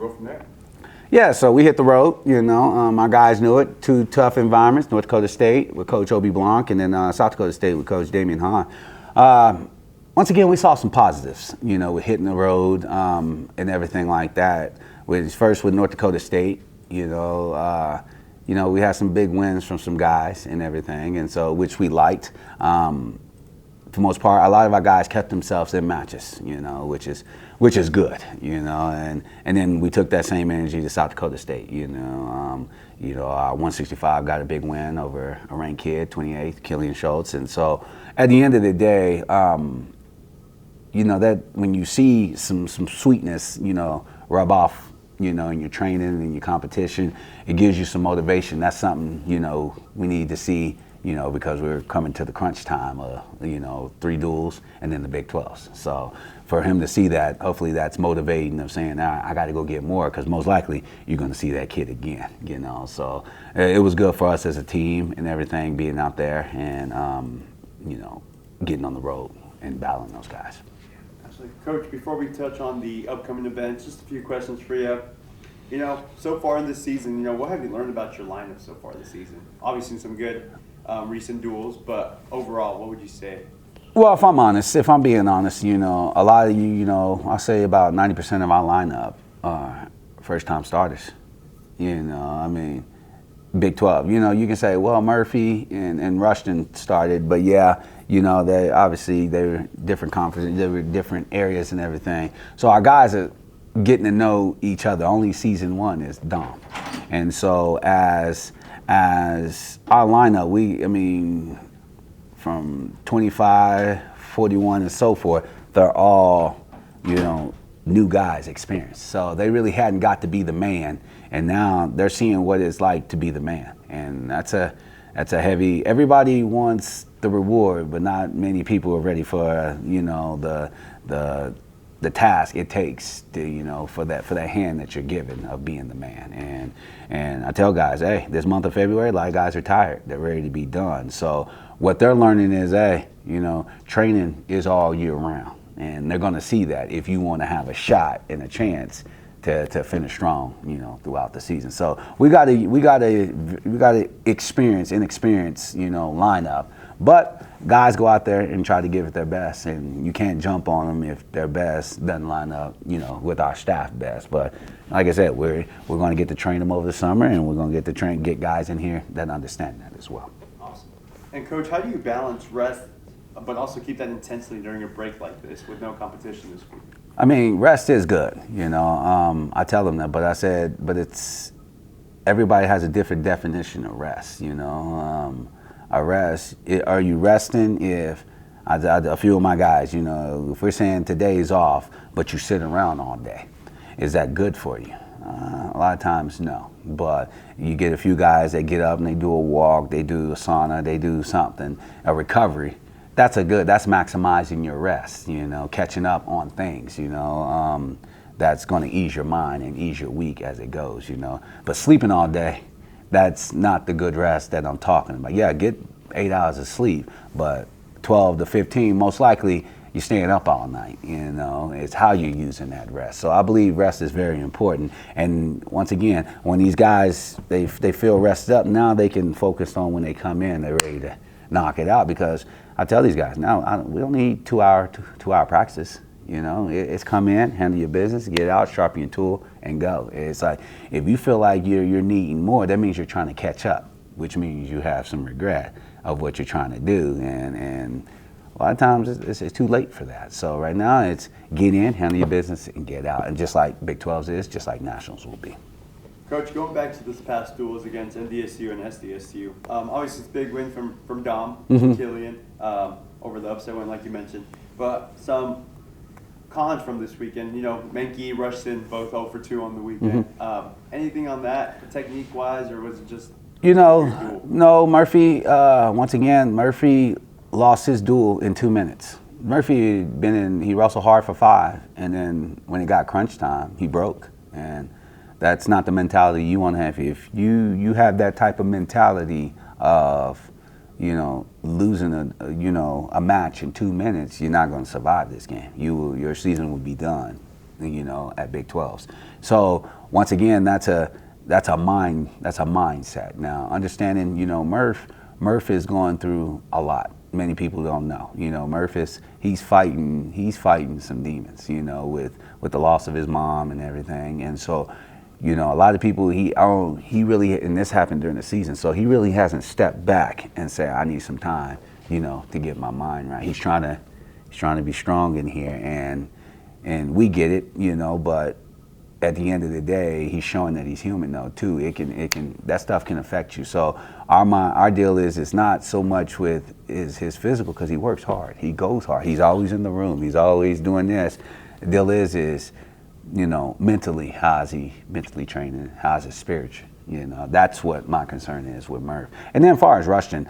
go from there. Yeah, so we hit the road, my guys knew it. 2 tough environments, North Dakota State with Coach Obi Blanc, and then South Dakota State with Coach Damian Hahn. Once again, we saw some positives, with hitting the road and everything like that. First with North Dakota State, we had some big wins from some guys and everything, and so which we liked. For the most part, a lot of our guys kept themselves in matches, which is good, and then we took that same energy to South Dakota State, our 165 got a big win over a ranked kid, 28th, Killian Schultz, and so at the end of the day, that when you see some sweetness, rub off, in your training and your competition, it gives you some motivation. That's something, we need to see, because we're coming to the crunch time of, 3 duels and then the Big 12s. So for him to see that, hopefully that's motivating of saying, I got to go get more, because most likely you're going to see that kid again, So it was good for us as a team and everything, being out there and, getting on the road and battling those guys. Coach, before we touch on the upcoming events, just a few questions for you. So far in this season, what have you learned about your lineup so far this season? Obviously some good recent duels, but overall, what would you say? Well, if I'm being honest, a lot of you, I'll say about 90% of our lineup are first-time starters. Big 12. You can say, well, Murphy and Rushton started, but yeah, they obviously they were different conferences, they were different areas and everything. So our guys are getting to know each other. Only season 1 is Dom, and so as our lineup, from 25, 41, and so forth, they're all, new guys, experienced. So they really hadn't got to be the man, and now they're seeing what it's like to be the man, and that's a heavy. Everybody wants the reward, but not many people are ready for the task it takes to for that hand that you're given of being the man. And I tell guys, hey, this month of February, a lot of guys are tired. They're ready to be done. So what they're learning is, hey, training is all year round, and they're going to see that if you want to have a shot and a chance to finish strong, throughout the season. So we got to experience, lineup. But guys go out there and try to give it their best, and you can't jump on them if their best doesn't line up, with our staff best. But like I said, we're going to get to train them over the summer, and we're going to get guys in here that understand that as well. Awesome. And Coach, how do you balance rest, but also keep that intensity during a break like this with no competition this week? Rest is good, I tell them that, but it's everybody has a different definition of rest, A rest, are you resting if, a few of my guys, if we're saying today's off, but you sit around all day, is that good for you? A lot of times, no. But you get a few guys that get up and they do a walk, they do a sauna, they do something, a recovery. That's maximizing your rest, catching up on things, that's going to ease your mind and ease your week as it goes, But sleeping all day, that's not the good rest that I'm talking about. Yeah, get 8 hours of sleep, but 12 to 15, most likely you're staying up all night, It's how you're using that rest. So I believe rest is very important. And once again, when these guys, they feel rested up, now they can focus on when they come in, they're ready to knock it out, because I tell these guys, now we don't need 2 hour practice. It's come in, handle your business, get out, sharpen your tool, and go. It's like, if you feel like you're needing more, that means you're trying to catch up, which means you have some regret of what you're trying to do. And a lot of times it's too late for that. So right now it's get in, handle your business, and get out. And just like Big 12s is, just like Nationals will be. Coach, going back to this past duels against NDSU and SDSU, obviously it's a big win from Dom, Killian, over the upset win, like you mentioned. But some cons from this weekend, Menke, Rushton, both 0 for 2 on the weekend. Anything on that, technique-wise, or was it just... No, Murphy, once again, Murphy lost his duel in 2 minutes. Murphy he wrestled hard for 5, and then when it got crunch time, he broke. And that's not the mentality you want to have. If you have that type of mentality of, losing a match in 2 minutes, you're not going to survive this game. Your season will be done at Big 12s. So once again, that's a mindset. Now, understanding, Murph is going through a lot. Many people don't know. Murph he's fighting some demons, with the loss of his mom and everything. And so, a lot of people, he really, and this happened during the season, so he really hasn't stepped back and said, I need some time, to get my mind right. He's trying to be strong in here, and we get it, but at the end of the day, he's showing that he's human though too. That stuff can affect you. So our deal is, it's not so much with his physical, because he works hard, he goes hard, he's always in the room, he's always doing this. The deal is mentally, how's he mentally training, how's his spiritual? That's what my concern is with Murph. And then as far as Rushton,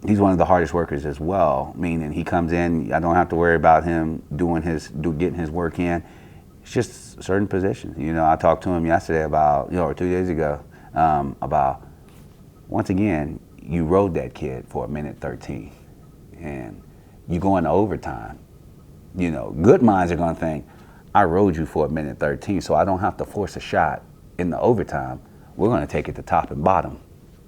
he's one of the hardest workers as well, meaning he comes in, I don't have to worry about him getting his work in. It's just certain positions. I talked to him yesterday about, or 2 days ago, about, once again, you rode that kid for 1:13, and you go into overtime. Good minds are going to think, I rode you for 1:13, so I don't have to force a shot in the overtime. We're going to take it to top and bottom,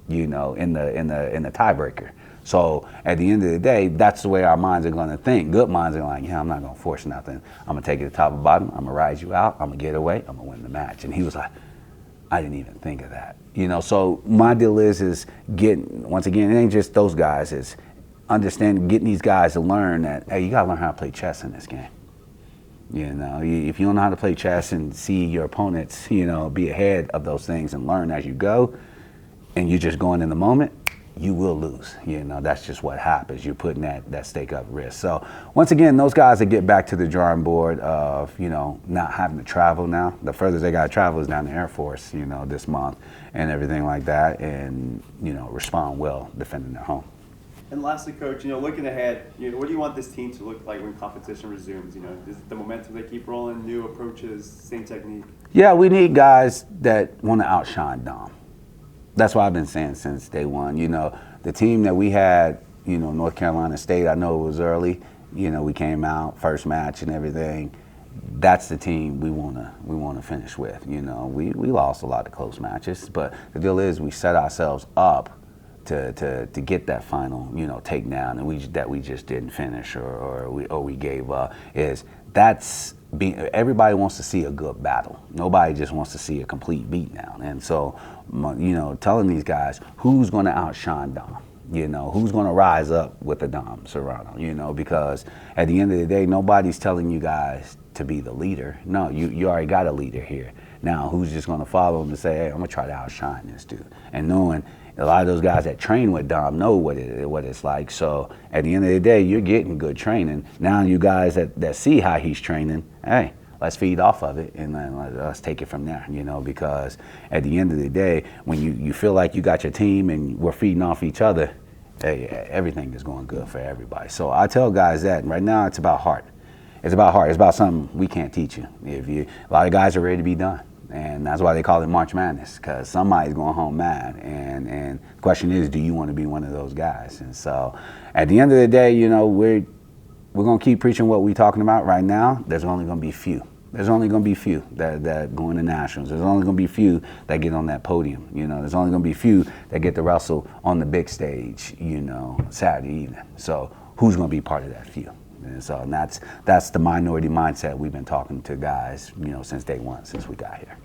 in the tiebreaker. So at the end of the day, that's the way our minds are going to think. Good minds are like, I'm not going to force nothing. I'm going to take it to top and bottom. I'm going to ride you out. I'm going to get away. I'm going to win the match. And he was like, I didn't even think of that. So my deal is getting, once again, it ain't just those guys. It's understanding, getting these guys to learn that, hey, you got to learn how to play chess in this game. If you don't know how to play chess and see your opponents, be ahead of those things and learn as you go, and you're just going in the moment, you will lose. That's just what happens. You're putting that stake up risk. So once again, those guys that get back to the drawing board of, not having to travel now. The furthest they got to travel is down the Air Force, this month and everything like that, and, respond well defending their home. And lastly, Coach, looking ahead, what do you want this team to look like when competition resumes? Is it the momentum they keep rolling, new approaches, same technique? Yeah, we need guys that want to outshine Dom. That's what I've been saying since day one. The team that we had, North Carolina State, I know it was early. We came out, first match and everything. That's the team we wanna finish with. We lost a lot of close matches, but the deal is we set ourselves up to get that final, takedown, and we just didn't finish or we gave up. Everybody wants to see a good battle. Nobody just wants to see a complete beatdown. And so, telling these guys who's going to outshine Dom, who's going to rise up with the Dom Serrano, because at the end of the day, nobody's telling you guys to be the leader. No, you already got a leader here. Now, who's just going to follow him and say, hey, I'm going to try to outshine this dude? And knowing a lot of those guys that train with Dom know what it's like. So at the end of the day, you're getting good training. Now you guys that see how he's training, hey, let's feed off of it and then let's take it from there, because at the end of the day, when you feel like you got your team and we're feeding off each other, hey, everything is going good for everybody. So I tell guys that right now it's about heart. It's about heart. It's about something we can't teach you. A lot of guys are ready to be done. And that's why they call it March Madness, because somebody's going home mad. And the question is, do you want to be one of those guys? And so at the end of the day, we're going to keep preaching what we're talking about right now. There's only going to be few. There's only going to be few that go into nationals. There's only going to be few that get on that podium. There's only going to be few that get to wrestle on the big stage, Saturday evening. So who's going to be part of that few? And so that's the minority mindset we've been talking to guys, since day one, since we got here.